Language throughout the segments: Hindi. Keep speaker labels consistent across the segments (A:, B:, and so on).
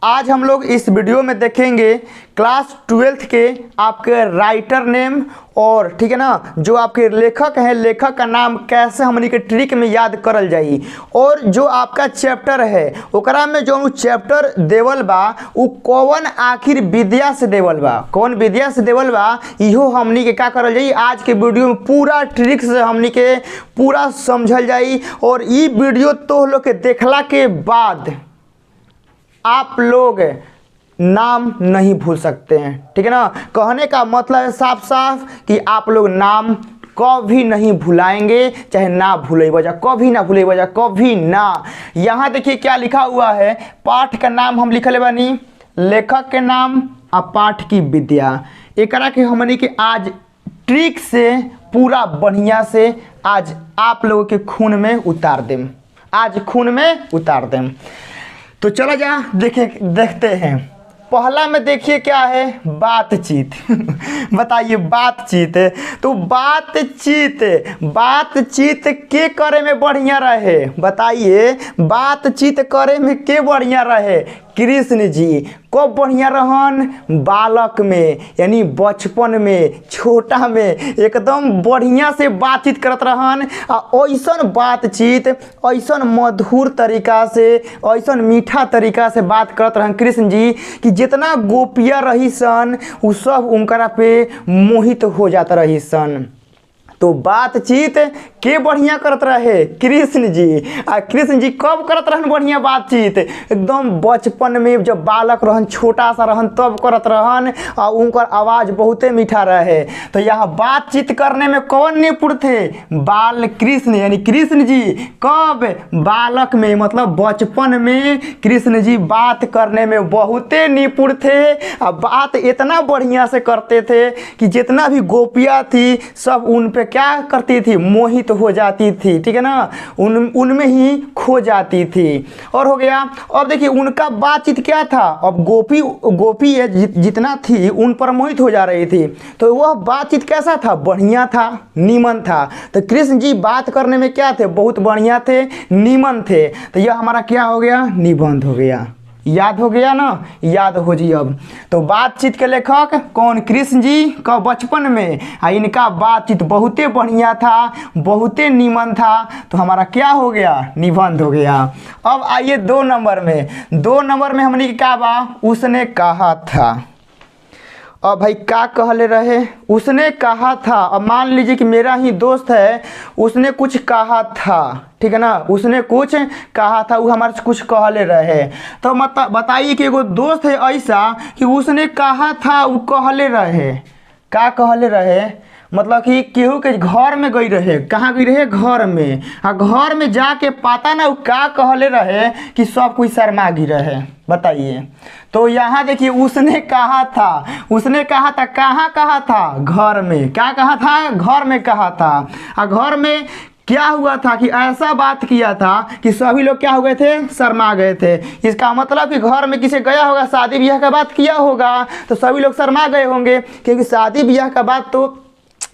A: आज हम लोग इस वीडियो में देखेंगे क्लास 12th के आपके राइटर नेम और ठीक है ना, जो आपके लेखक हैं, लेखक का नाम कैसे हमनी के ट्रिक में याद करल जाई। और जो आपका चैप्टर है ओकरा में जो चैप्टर देवल बा उ कौन आखिर विद्या से देवल बा, कौन विद्या से देवल बा, इहो हमनी के का करल जाई। आज के वीडियो में पूरा ट्रिक से हमनी के पूरा समझल जाई। और ई वीडियो तो लोग के देखला के बाद आप लोग नाम नहीं भूल सकते हैं, ठीक है ना। कहने का मतलब है साफ साफ कि आप लोग नाम कभी नहीं भुलाएंगे, चाहे ना भूले वजह, कभी ना भूले वजह, कभी ना। यहाँ देखिए क्या लिखा हुआ है, पाठ का नाम हम लिखले बानी, लेखक के नाम और पाठ की विद्या। एकरा के हमनी के आज ट्रिक से पूरा बढ़िया से आज आप लोगों के खून में उतार दें, आज खून में उतार दें। तो चलो जा देखते हैं। पहला में देखिए क्या है, बातचीत। बताइए बातचीत, तो बातचीत के करे में बढ़िया रहे, बताइए बातचीत करे में के बढ़िया रहे। कृष्ण जी कब बढ़िया रहन, बालक में यानी बचपन में, छोटा में एकदम बढ़िया से बातचीत करत रहन। ऐसन बातचीत, ऐसन मधुर तरीका से, ऐसन मीठा तरीका से बात करत रहन कृष्ण जी कि जितना गोपिया रही सन उ सब उनकरा पे मोहित हो जाता रही सन। तो बातचीत के बढ़िया करत रहे, कृष्ण जी। कृष्ण जी कब करत रहन बढ़िया बातचीत, एकदम बचपन में जब बालक रहन, छोटा सा रहन तब करत रहन और उनकर आवाज़ बहुते मीठा रहे। तो यहाँ बातचीत करने में कौन निपुण थे, बाल कृष्ण यानी कृष्ण जी। कब, बालक में मतलब बचपन में कृष्ण जी बात करने में बहुते निपुण थे। और बात इतना बढ़िया से करते थे कि जितना भी गोपियाँ थी सब उन पे क्या करती थी, मोहित हो जाती थी, ठीक है ना, उनमें ही खो जाती थी। और हो गया, अब देखिए उनका बातचीत क्या था, अब गोपी जितना थी उन पर मोहित हो जा रही थी, तो वह बातचीत कैसा था, बढ़िया था, नीमन था। तो कृष्ण जी बात करने में क्या थे, बहुत बढ़िया थे, नीमन थे। तो यह हमारा क्या हो गया, निबंध हो गया। याद हो गया ना, याद हो जी। अब तो बातचीत के लेखक कौन, कृष्ण जी का बचपन में, इनका बातचीत बहुते बढ़िया था, बहुते नीमन था। तो हमारा क्या हो गया, निबंध हो गया। अब आइए 2 नंबर में, 2 नंबर में हमने क्या बा, उसने कहा था। अब भाई क्या कहले रहे, उसने कहा था। अब मान लीजिए कि मेरा ही दोस्त है, उसने कुछ कहा था, ठीक है ना, उसने कुछ कहा था, वो हमारे से कुछ कहले रहे। तो बताइए कि एगो दोस्त है ऐसा कि उसने कहा था, वो कहले रहे, क्या कहले रहे, मतलब कि केहू के घर में गई रहे, कहाँ गई रहे, घर में। घर में जाके पता ना वो क्या कहले रहे कि सब कोई शर्मा गई रहे, बताइए। तो यहाँ देखिए उसने कहा था, उसने कहा था, कहाँ कहा था, घर में। क्या कहा था, घर में कहा था। और घर में क्या हुआ था कि ऐसा बात किया था कि सभी लोग क्या हो गए थे, शर्मा गए थे। इसका मतलब कि घर में किसी गया होगा, शादी ब्याह का बात किया होगा, तो सभी लोग शर्मा गए होंगे, क्योंकि शादी ब्याह का बात तो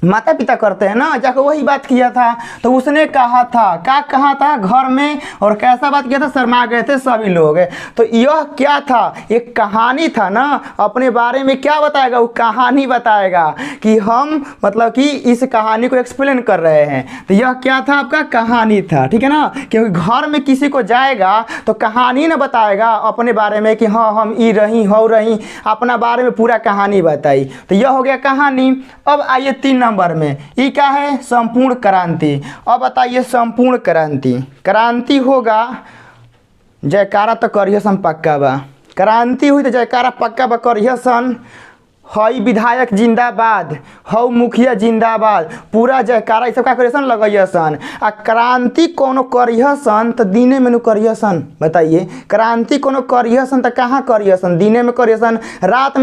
A: माता पिता करते हैं ना, जाकर वही बात किया था। तो उसने कहा था, क्या कहा था, घर में, और कैसा बात किया था, शर्मा गए थे सभी लोग। तो यह क्या था, एक कहानी था ना, अपने बारे में क्या बताएगा, वो कहानी बताएगा कि हम मतलब कि इस कहानी को एक्सप्लेन कर रहे हैं। तो यह क्या था, आपका कहानी था, ठीक है ना। क्योंकि घर में किसी को जाएगा तो कहानी ना बताएगा अपने बारे में कि हाँ हम ई रही हो रही, अपना बारे में पूरा कहानी बताई। तो यह हो गया कहानी। अब आइए 3 नंबर में, ये क्या है, संपूर्ण क्रांति। अब बताइए संपूर्ण क्रांति, क्रांति होगा, जयकारा तो करिए सन पक्का बा, क्रांति हुई तो जयकारा पक्का बा करिए सन। हई विधायक जिंदाबाद, हौ मुखिया जिंदाबाद, पूरा जयकारा सब का करिए लगइए सन। आ क्रांति कोनो करिए सन तो दिने में करिए सन, बताइए क्रांति कोनो करिए सन तो कहाँ करिए सन, दिने में करिए सन। रात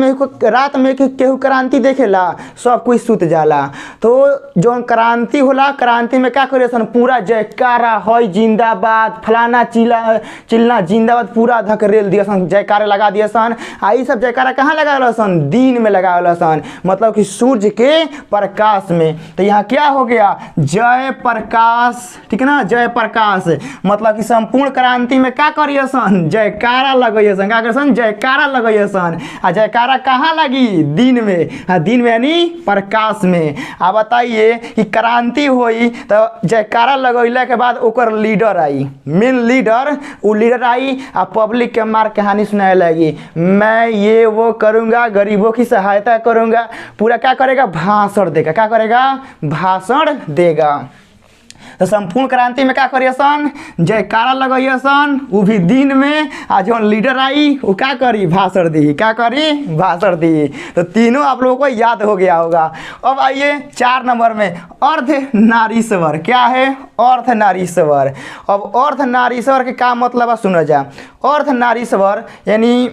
A: में केहू क्रांति देखेला, सब कोई सुत जाला। तो जो क्रांति होला, क्रांति में क्या करिए सन, पूरा जयकारा, हई जिंदाबाद, फलाना चिल्ला जिंदाबाद, पूरा धकेल दिए सन, जयकारा लगा दिए सन। आई सब जयकारा कहाँ लगा सन, दिन में लगावेला सन, मतलब कि सूर्य के प्रकाश में। तो यहाँ क्या हो गया, जय प्रकाश, ठीक है ना, जय प्रकाश मतलब कि संपूर्ण क्रांति में क्या करिए सन, जयकारा लगाइए सन, क्या करिए सन, जयकारा लगाइए सन। आ जयकारा कहाँ लगी, दिन में, दिन में यानी प्रकाश में। आ बताइए कि क्रांति हुई तो जयकारा लगैला के बाद ओकर लीडर आई, मेन लीडर, वो लीडर आई आ पब्लिक के मार कहानी सुनाए लगी, मैं ये वो करूँगा, गरीबों की सहायता करूँगा, पूरा क्या करेगा, भाषण देगा, क्या करेगा, भाषण देगा। तो संपूर्ण क्रांति में क्या करिए सन, जयकारा लगाइए सन, वो भी दिन में। आज जो लीडर आई वो क्या करी, भाषण दी, क्या करी, भाषण दी। तो तीनों आप लोगों को याद हो गया होगा। अब आइए 4 नंबर में, अर्धनारीश्वर। क्या है, अर्धनारीश्वर। अब अर्धनारीश्वर के क्या मतलब है सुनो जा। अर्धनारीश्वर यानी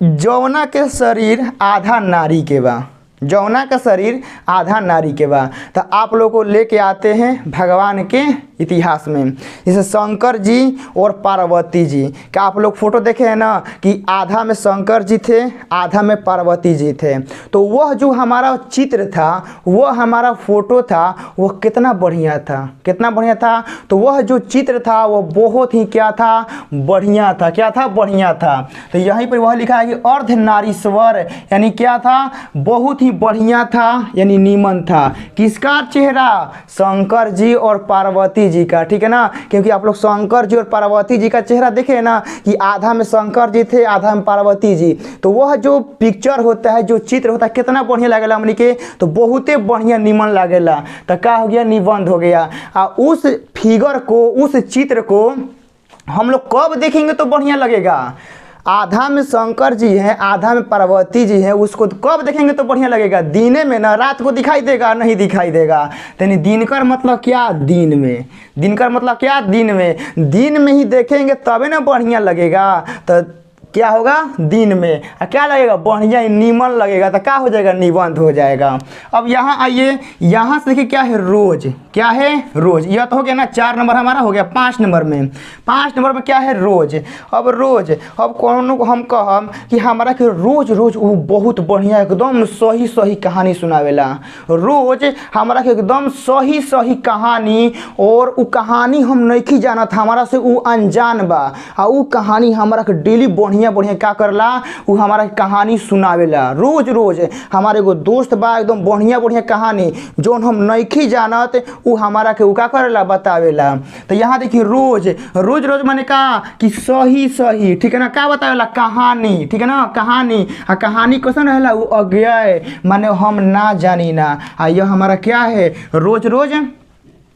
A: जौना के शरीर आधा नारी के बा, जौना का शरीर आधा नारी के बा। तो आप लोग को लेके आते हैं भगवान के इतिहास में, जैसे शंकर जी और पार्वती जी। क्या आप लोग फोटो देखे हैं ना कि आधा में शंकर जी थे, आधा में पार्वती जी थे। तो वह जो हमारा चित्र था, वह हमारा फोटो था, वह कितना बढ़िया था, कितना बढ़िया था। तो वह जो चित्र था वो बहुत ही क्या था, बढ़िया था। क्या था, बढ़िया था। तो यहीं पर वह लिखा है कि अर्धनारीश्वर यानी क्या था, बहुत ही बढ़िया था, यानी नीमन था। किसका चेहरा, शंकर जी और पार्वती जी का, ठीक है ना। क्योंकि आप लोग शंकर जी और पार्वती जी का चेहरा देखे ना कि आधा में शंकर जी थे, आधा में पार्वती जी। तो वह जो पिक्चर होता है, जो चित्र होता है, कितना बढ़िया लगेला हमनी के, तो बहुते बढ़िया नीमन लगेला। तो क्या हो गया, निबंध हो गया। उस फिगर को, उस चित्र को हम लोग कब देखेंगे तो बढ़िया लगेगा, आधा में शंकर जी हैं, आधा में पार्वती जी हैं, उसको कब देखेंगे तो बढ़िया लगेगा, दिने में ना, रात को दिखाई देगा, नहीं दिखाई देगा। यानी दिनकर मतलब क्या, दिन में, दिनकर मतलब क्या, दिन में, दिन में ही देखेंगे तबे ना बढ़िया लगेगा। तो क्या होगा, दिन में। क्या लगेगा, बढ़िया नीमन लगेगा। तो क्या हो जाएगा, निबंध हो जाएगा। अब यहाँ आइए, यहाँ से देखिए क्या है, रोज। क्या है, रोज। यह तो हो गया ना, 4 नंबर हमारा हो गया। 5 नंबर में, 5 नंबर में क्या है, रोज। अब रोज, अब कौन को हम कहम कि हमारा के रोज रोज वो बहुत बढ़िया एकदम सही सही कहानी सुनावेला। रोज हमारा के एकदम सही सही कहानी, और वो कहानी हम नहीं जानत, हमारा से वो अनजान बा। आ वो कहानी हमारा के डेली बढ़िया बढ़िया क्या करला, वो हमारा कहानी सुनावेला। रोज रोज हमारे एगो दोस्त बा, एकदम बढ़िया बढ़िया कहानी जो हम नहीं जानत, वो हमारा के क्या करेला, बतावेला। तो यहाँ देखिए रोज, रोज रोज माने का कि सही सही, ठीक है ना, क्या बतावेला, कहानी, ठीक है ना, कहानी। आ कहानी कैसन रहेला, वो अज्ञेय माने हम ना जानी ना। आ यह हमारा क्या है, रोज रोज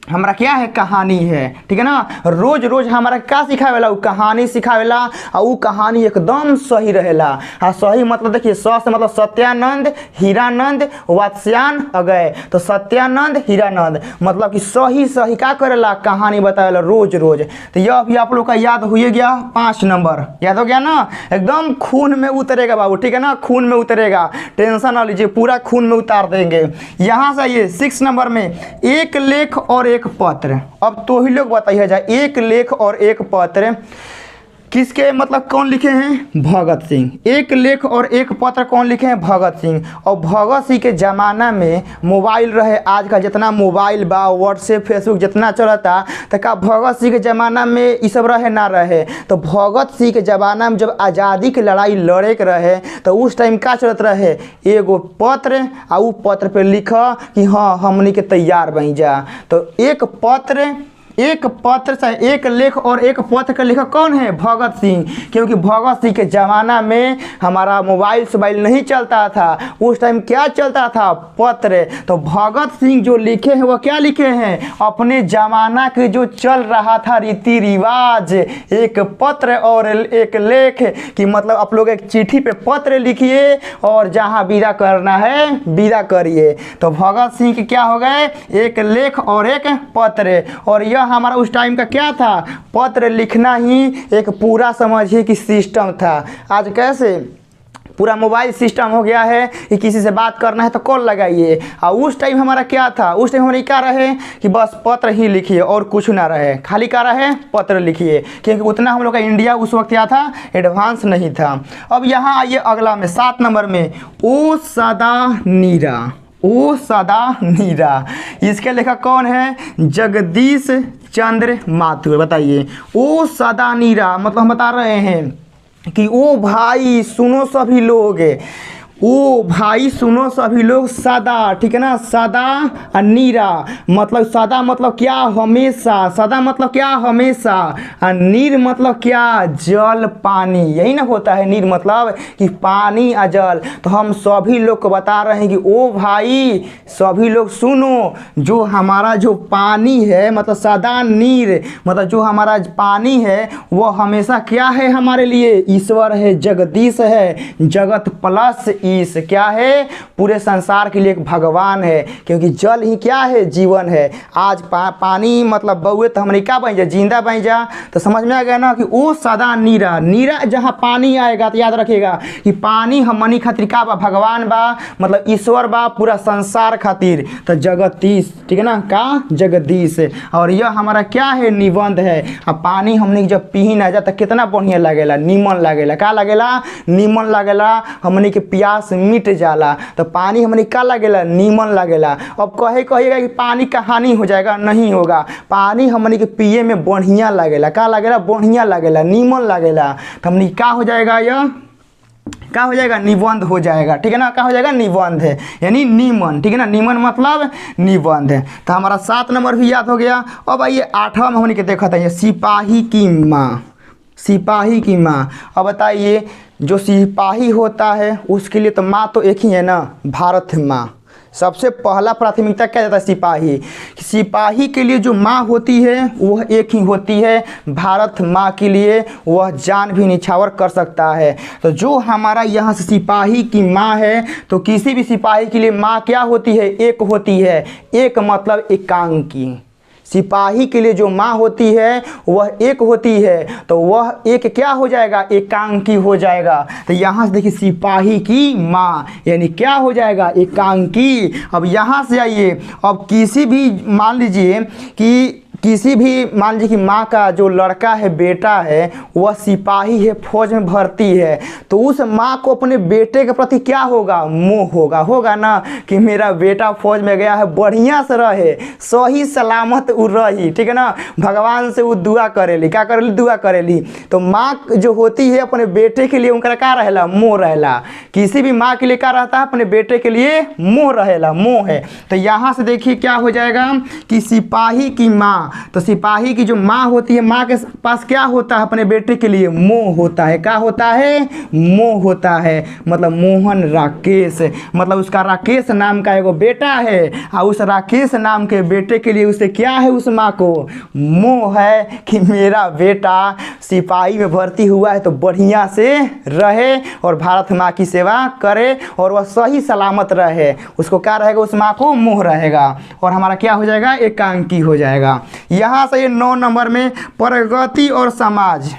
A: हमारा क्या है, कहानी है, ठीक है ना। रोज रोज हमारा क्या सिखावेला, वो कहानी सिखावेला। और वो कहानी एकदम सही रहेला। हाँ, सही मतलब देखिए, स से मतलब सत्यानंद, हीरानंद, वात्स्यान अगय। तो सत्यानंद, हीरानंद मतलब कि सही सही क्या करेला, कहानी बतावेला रोज रोज। तो यह भी आप लोग का याद हो गया, 5 नंबर याद हो गया ना, एकदम खून में उतरेगा बाबू, ठीक है ना, खून में उतरेगा, टेंशन ना लीजिए, पूरा खून में उतार देंगे। यहाँ से ये 6 नंबर में, एक लेख और एक पत्र। अब तो ही लोग बताइए जा, एक लेख और एक पत्र किसके, मतलब कौन लिखे हैं, भगत सिंह। एक लेख और एक पत्र कौन लिखे हैं, भगत सिंह। और भगत सिंह के ज़माना में मोबाइल रहे, आज का जितना मोबाइल बा, व्हाट्सएप, फेसबुक जितना चलता, तो का भगत सिंह के ज़माना में ये सब रहे ना रहे। तो भगत सिंह के ज़माना में जब आज़ादी की लड़ाई लड़े के रहे, तो उस टाइम क्या चलत रहे, एगो पत्र, आ उ पत्र पे लिख कि हाँ हमनी के तैयार बन जा। तो एक पत्र, एक पत्र से एक लेख और एक पत्र का लेखक कौन है, भगत सिंह। क्योंकि भगत सिंह के ज़माना में हमारा मोबाइल सोबाइल नहीं चलता था, उस टाइम क्या चलता था, पत्र। तो भगत सिंह जो लिखे हैं वो क्या लिखे हैं, अपने ज़माना के जो चल रहा था रीति रिवाज, एक पत्र और एक लेख, कि मतलब आप लोग एक चिट्ठी पे पत्र लिखिए और जहाँ विदा करना है विदा करिए। तो भगत सिंह के क्या हो गए, एक लेख और एक पत्र। और यह हमारा उस टाइम का क्या था, पत्र लिखना ही एक पूरा समझिए कि सिस्टम था। आज कैसे पूरा मोबाइल सिस्टम हो गया है कि किसी से बात करना है तो कॉल लगाइए। और उस टाइम हमारा क्या था, उस टाइम हमारे क्या रहे कि बस पत्र ही लिखिए और कुछ ना रहे, खाली क्या रहे पत्र लिखिए, क्योंकि उतना हम लोग का इंडिया उस वक्त क्या था, एडवांस नहीं था। अब यहाँ आइए अगला में 7 नंबर में, ओ सदा नीरा। ओ सदा नीरा, इसके लेखक कौन है, जगदीश चंद्र माथुर। बताइए ओ सदा नीरा मतलब हम बता रहे हैं कि ओ भाई सुनो सभी लोग, ओ भाई सुनो सभी लोग, सदा, ठीक है ना, सदा नीरा मतलब सदा मतलब क्या, हमेशा, सदा मतलब क्या, हमेशा, नीर मतलब क्या, जल पानी, यही ना होता है नीर मतलब कि पानी या जल। तो हम सभी लोग को बता रहे हैं कि ओ भाई सभी लोग सुनो, जो हमारा जो पानी है मतलब सदा नीर मतलब जो हमारा पानी है वो हमेशा क्या है हमारे लिए, ईश्वर है, जगदीश है, जगत प्लस ईश क्या है, पूरे संसार के लिए एक भगवान है, क्योंकि जल ही क्या है, जीवन है। आज पानी मतलब बउए तो हमने क्या बन जा, जिंदा बन जा। तो समझ में आ गया ना कि वो सदा नीरा, नीरा जहाँ पानी आएगा तो याद रखिएगा कि पानी हमनी खातिर का बा, भगवान बा मतलब ईश्वर बा पूरा संसार खातिर। तो जगदीश, ठीक है ना, का जगदीश। और यह हमारा क्या है, निबंध है। अब पानी हमने जब पी ना जा तो कितना बढ़िया लगेला, नीमन लगेला, का लगेला, नीमन लगेला, हमने के प्यास मिट जाला। तो पानी हमने का लगेला, नीमन लगेला। अब कहिएगा कि पानी का हानि हो जाएगा, नहीं होगा। पानी हमने के पिए में बढ़िया लगेला, का लगेला, बढ़िया लगेला, नीमन लगेला। तो हमने क्या हो जाएगा, यह क्या हो जाएगा, निबंध हो जाएगा, ठीक है ना, क्या हो जाएगा, निबंध है, यानी नीमन, ठीक है ना, नीमन मतलब निबंध है। तो हमारा 7 नंबर भी याद हो गया। अब आइए 8वां में हमने के देखा था, ये सिपाही की माँ, सिपाही की माँ। अब बताइए जो सिपाही होता है उसके लिए तो माँ तो एक ही है ना, भारत माँ। सबसे पहला प्राथमिकता क्या देता है, सिपाही। सिपाही के लिए जो माँ होती है वह एक ही होती है, भारत माँ के लिए वह जान भी निछावर कर सकता है। तो जो हमारा यहाँ से सिपाही की माँ है तो किसी भी सिपाही के लिए माँ क्या होती है, एक होती है। एक मतलब एकांकी, सिपाही के लिए जो माँ होती है वह एक होती है, तो वह एक क्या हो जाएगा, एकांकी हो जाएगा। तो यहाँ से देखिए सिपाही की माँ यानी क्या हो जाएगा, एकांकी। अब यहाँ से आइए, अब किसी भी मान लीजिए कि किसी भी मान लीजिए कि माँ का जो लड़का है, बेटा है, वह सिपाही है, फौज में भर्ती है, तो उस माँ को अपने बेटे के प्रति क्या होगा, मोह होगा, होगा ना कि मेरा बेटा फौज में गया है, बढ़िया से रहे, सही सलामत उ रही, ठीक है ना। भगवान से वो दुआ करेली, क्या करेली, दुआ करेली। तो माँ जो होती है अपने बेटे के लिए उनका क्या रहेला, मोह रहेला। किसी भी माँ के लिए क्या रहता है, अपने बेटे के लिए मोह रहेला, मोह है। तो यहाँ से देखिए क्या हो जाएगा कि सिपाही की माँ, तो सिपाही की जो माँ होती है, माँ के पास क्या होता है, अपने बेटे के लिए मोह होता है। क्या होता है, मोह होता है। मतलब मोहन राकेश, मतलब उसका राकेश नाम का एगो बेटा है, और उस राकेश नाम के बेटे के लिए उसे क्या है, उस माँ को मोह है कि मेरा बेटा सिपाही में भर्ती हुआ है तो बढ़िया से रहे और भारत माँ की सेवा करे और वह सही सलामत रहे। उसको क्या रहेगा, उस माँ को मोह रहेगा और हमारा क्या हो जाएगा, एकांकी हो जाएगा। यहाँ से ये 9 नंबर में प्रगति और समाज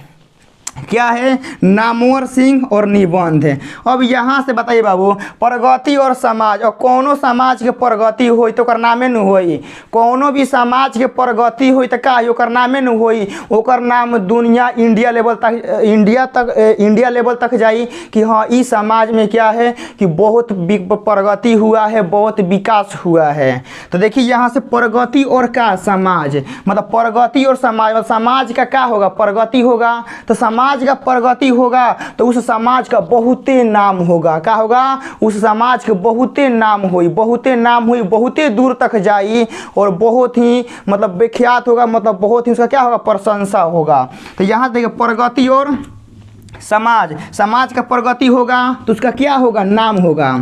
A: क्या है, नामवर सिंह और निबंध है। अब यहाँ से बताइए बाबू, प्रगति और समाज, और कोनो समाज के प्रगति होई तो ओकर नामे न होई, कोनो भी समाज के प्रगति होई तो का ओकर नामे न होई, ओकर नाम दुनिया इंडिया लेवल तक जाई कि हाँ इस समाज में क्या है कि बहुत प्रगति हुआ है, बहुत विकास हुआ है। तो देखिए यहाँ से प्रगति और का समाज, मतलब प्रगति और समाज, समाज का क्या होगा, प्रगति होगा, तो समाज का प्रगति होगा तो उस समाज का बहुते नाम होगा। क्या होगा, उस समाज के बहुते नाम हुई, बहुते नाम हुई, बहुते दूर तक जाई और बहुत ही मतलब विख्यात होगा, मतलब बहुत ही उसका क्या होगा, प्रशंसा होगा। तो यहाँ देखिए प्रगति और समाज, समाज का प्रगति होगा तो उसका क्या होगा, नाम होगा।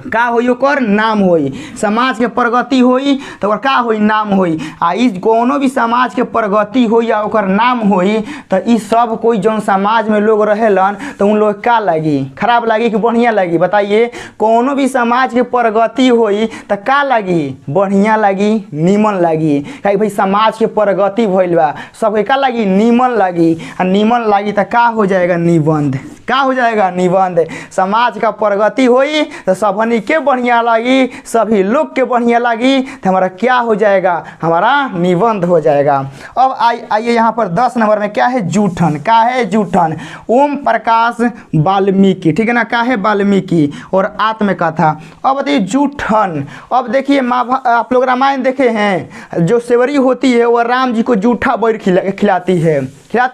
A: का होई ओकर नाम होई। समाज के प्रगति होई तो ओकर का होई नाम होई। आ इस कोनो भी समाज के प्रगति होई या ओकर नाम होई तो ई सब कोई जौन समाज में लोग रहेलन तो उन लोग का लगी, खराब लगी कि बढ़िया लगी? बताइए। कोनो भी समाज के प्रगति होई तो का लगी? बढ़िया लगी, नीमन लगी। काहे भाई समाज के प्रगति भइल बा, सबके का लगी? नीमन लगी। आ नीमन लगी तो का हो जाएगा? निबंध। का हो जाएगा? निबंध। समाज का प्रगति होई तो सबनी के बढ़िया लगी, सभी लोग के बढ़िया लगी तो हमारा क्या हो जाएगा? हमारा निबंध हो जाएगा। अब आइए यहाँ पर 10 नंबर में क्या है? जूठन। का है? जूठन। ओम प्रकाश वाल्मीकि, ठीक है ना? का है? वाल्मीकि और आत्मकथा। अब बताइए जूठन। अब देखिए आप लोग रामायण देखे हैं, जो सेवरी होती है वह राम जी को जूठा बैर खिलाती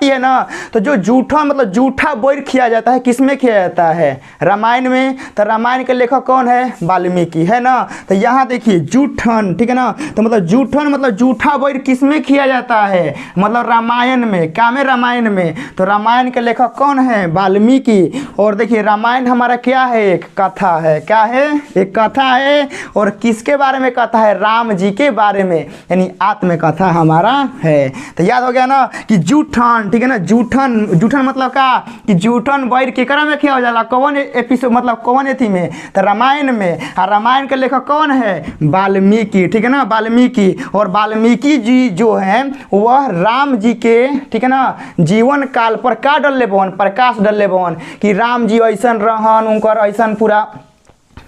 A: है ना। तो जो जूठा मतलब जूठा बैर खिया जाता है, किसमें खिया जाता है? रामायण में। तो रामायण के लेखक कौन है? वाल्मीकि, है ना। तो यहाँ देखिए जूठन, ठीक है ना। तो मतलब जूठन मतलब जूठा बैर किसमें खिया जाता है? मतलब रामायण में। क्या में? रामायण में। तो रामायण के लेखक कौन है? वाल्मीकि। और देखिए रामायण हमारा क्या है? एक कथा है। क्या है? एक कथा है। और किसके बारे में कथा है? राम जी के बारे में, यानी आत्मकथा हमारा है। तो याद हो गया ना कि जूठन, ठीक है ना। जूठन मतलब का कि जूठन बैर केकरा में खिया जाला? कौन एपिसोड मतलब कौन एथी में? तो रामायण में। और रामायण के लेखक कौन है? वाल्मीकि, ठीक है ना। वाल्मीकि। और वाल्मीकि जी जो हैं वह राम जी के, ठीक है ना, जीवन काल पर का डलले बहन? प्रकाश डलले बहन कि राम जी ऐसन रहन, उनकर ऐसन पूरा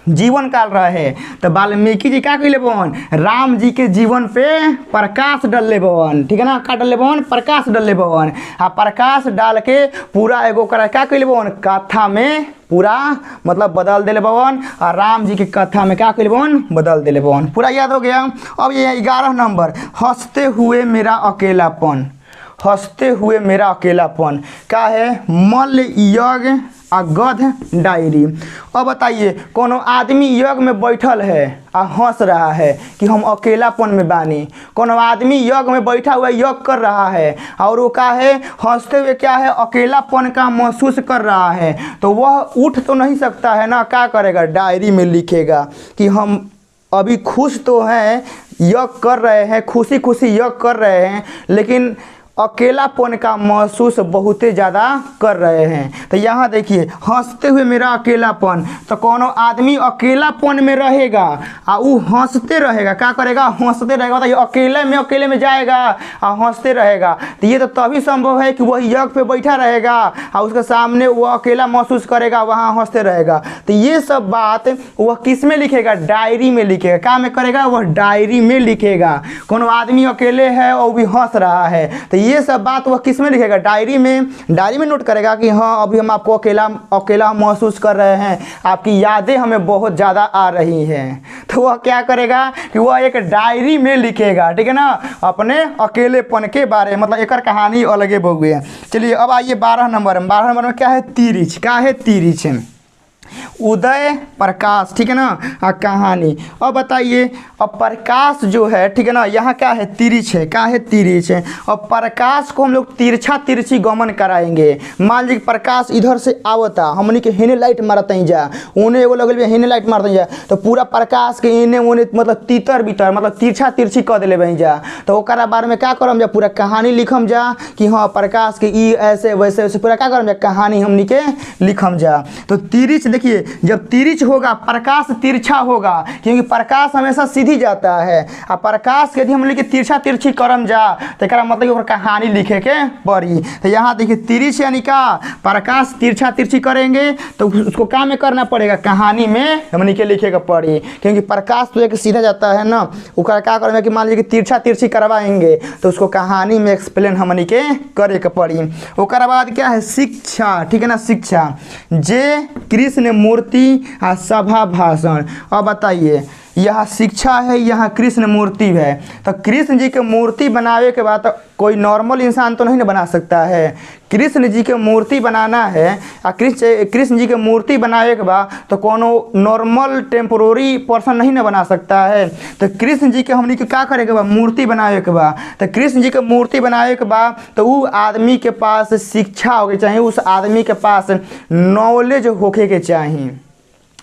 A: जीवन काल रहे। तो वाल्मीकि जी क्या कैले बहन? राम जी के जीवन पे प्रकाश डलले बहन, ठीक है ना। का डलले बहन? प्रकाश डलले बहन। आ प्रकाश डाल के पूरा एगो करा क्या कैले बहन? कथा में पूरा मतलब बदल दिले बहन। और राम जी की कथा में क्या कैले बहन? बदल दिले बहन। पूरा याद हो गया। अब ये 11 नंबर, हंसते हुए मेरा अकेलापन। हंसते हुए मेरा अकेलापन का है? मल्ल यज्ञ आ गध डायरी। अब बताइए कोनो आदमी यज्ञ में बैठल है आ हंस रहा है कि हम अकेलापन में बानी। कोनो आदमी यज्ञ में बैठा हुआ यज्ञ कर रहा है और वो क्या है? हंसते हुए क्या है? अकेलापन का महसूस कर रहा है। तो वह उठ तो नहीं सकता है ना, क्या करेगा? डायरी में लिखेगा कि हम अभी खुश तो हैं, यज्ञ कर रहे हैं, खुशी खुशी यज्ञ कर रहे हैं, लेकिन अकेलापन का महसूस बहुत ज़्यादा कर रहे हैं। तो यहाँ देखिए हंसते हुए मेरा अकेलापन। तो कोनो आदमी अकेलापन में रहेगा और वो हंसते रहेगा। क्या करेगा? हंसते रहेगा। तो अकेले में जाएगा और हंसते रहेगा। तो ये तो तभी संभव है कि वह यज्ञ पे बैठा रहेगा और उसके सामने वो अकेला महसूस करेगा, वहाँ हंसते रहेगा। तो ये सब बात वह किस में लिखेगा? डायरी में लिखेगा। क्या में करेगा? वह डायरी में लिखेगा। कोनो आदमी अकेले है और भी हंस रहा है, तो ये सब बात वह किस में लिखेगा? डायरी में। डायरी में नोट करेगा कि हाँ अभी हम आपको अकेला महसूस कर रहे हैं, आपकी यादें हमें बहुत ज़्यादा आ रही हैं। तो वह क्या करेगा कि वह एक डायरी में लिखेगा, ठीक है ना, अपने अकेलेपन के बारे में। मतलब एक कहानी अलगे बउए है। चलिए अब आइए 12 नंबर में। 12 नंबर में क्या है? तिरिच। क्या है? तिरिच। उदय प्रकाश, ठीक है ना। कहानी। अब बताइए अब प्रकाश जो है, ठीक है ना, यहाँ क्या है? तिरिच है। क्या है? तिरिच है। अब प्रकाश को हम लोग तिरछी गमन कराएंगे। मान लीजिए प्रकाश इधर से आवता, हमनी के हेने लाइट मारते ही जा, उन्हें एगो लगल हेने लाइट मारते जा, तो पूरा प्रकाश के इन्हें उन्हें मतलब तीतर बीतर मतलब तिरछी कर दिले बही जा। तो ओकरा बारे में क्या करम जा? पूरा कहानी लिखम जा कि हाँ प्रकाश के ई ऐसे वैसे वैसे पूरा क्या करम जा? कहानी हमनी के लिखम जा। तो तिरिच देखिए, जब तिरिच होगा प्रकाश तिरछा होगा, क्योंकि प्रकाश हमेशा सीधी जाता है। आ प्रकाश यदि हम लिखे तिरछी करम जा तो एक मतलब कहानी लिखे के पड़ी। तो यहाँ देखिए तिरिच यानी का प्रकाश तिरछी करेंगे तो उसको क्या में करना पड़ेगा? कहानी में हमने के लिखे के पड़ी, क्योंकि प्रकाश तो एक सीधा जाता है ना। उसका क्या करेंगे कि मान लीजिए तिरछी करवाएंगे तो उसको कहानी में एक्सप्लेन हमने के करे के पड़ी। उसके बाद क्या है? शिक्षा, ठीक है ना। शिक्षा जे कृष्ण मूर्ति आ सभा भाषण। अब बताइए यहाँ शिक्षा है, यहाँ कृष्ण मूर्ति है। तो कृष्ण जी के मूर्ति बनावे के बाद तो कोई नॉर्मल इंसान तो नहीं ना बना सकता है। कृष्ण जी के मूर्ति बनाना है आ कृष्ण जी के मूर्ति बनावे के बाद तो कोनो नॉर्मल टेम्पोररी पर्सन नहीं ना बना सकता है। तो कृष्ण जी के हमनी के क्या करे के बा? मूर्ति बनावे के बा। तो कृष्ण जी के मूर्ति बनावे के बाद तो वो आदमी के पास शिक्षा होके चाहिए, उस आदमी के पास नॉलेज होके के चाहिए।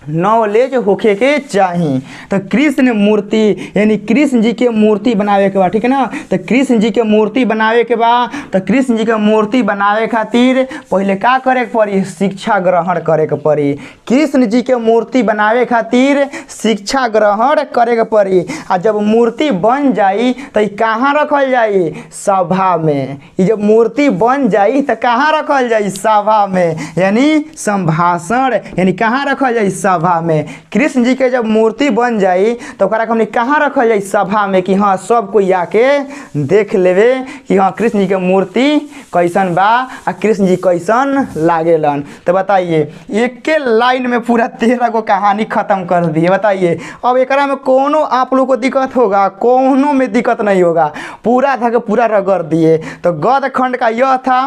A: नॉलेज होखे के चाही। तो कृष्ण मूर्ति यानी कृष्ण जी के मूर्ति बनावे के बा, ठीक है ना। तो कृष्ण जी के मूर्ति बनावे के बा, तो कृष्ण जी के मूर्ति बनावे खातिर पहले का करे के पड़ी, शिक्षा ग्रहण करे के पड़ी। कृष्ण जी के मूर्ति बनावे खातिर शिक्षा ग्रहण करे के पड़ी। आ जब मूर्ति बन जाई तो ई कहाँ रखल जाई, सभा में। ये जब मूर्ति बन जाई तो कहाँ रखल जाई, सभा में, यानी संभाषण, यानी कहाँ रखल जाई, सभा में। कृष्ण जी के जब मूर्ति बन जाई तो ओकरा के हमने कहाँ रखल जाई, सभा में, कि हाँ सब कोई आके देख लेवे कि हाँ कृष्ण जी के मूर्ति कैसन बा आ कृष्ण जी कैसन लागेलन। तो बताइए एक के लाइन में पूरा 13 को कहानी खत्म कर दी है। बताइए अब एकरा में कोनो आप लोग को दिक्कत होगा, कोनो में दिक्कत नहीं होगा, पूरा था कि पूरा रगड़ दिए। तो गद्य खंड का यह था,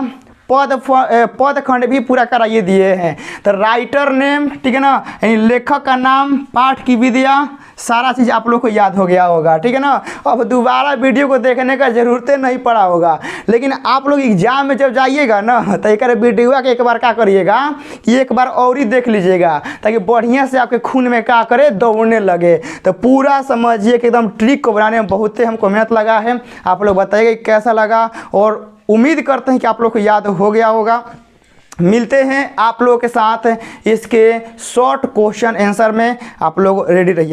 A: पद खंड भी पूरा कराइए दिए हैं। तो राइटर नेम, ठीक है ना, यानी लेखक का नाम, पाठ की विधियाँ, सारा चीज़ आप लोग को याद हो गया होगा, ठीक है ना। अब दोबारा वीडियो को देखने का ज़रूरत नहीं पड़ा होगा। लेकिन आप लोग एग्जाम में जब जाइएगा ना तो एक वीडियो के एक बार क्या करिएगा कि एक बार और ही देख लीजिएगा, ताकि बढ़िया से आपके खून में क्या करे, दौड़ने लगे। तो पूरा समझिए कि एकदम ट्रिक को बनाने में बहुत ही हमको मेहनत लगा है। आप लोग बताइएगा कैसा लगा, और उम्मीद करते हैं कि आप लोग को याद हो गया होगा। मिलते हैं आप लोगों के साथ इसके शॉर्ट क्वेश्चन आंसर में, आप लोग रेडी रहिए।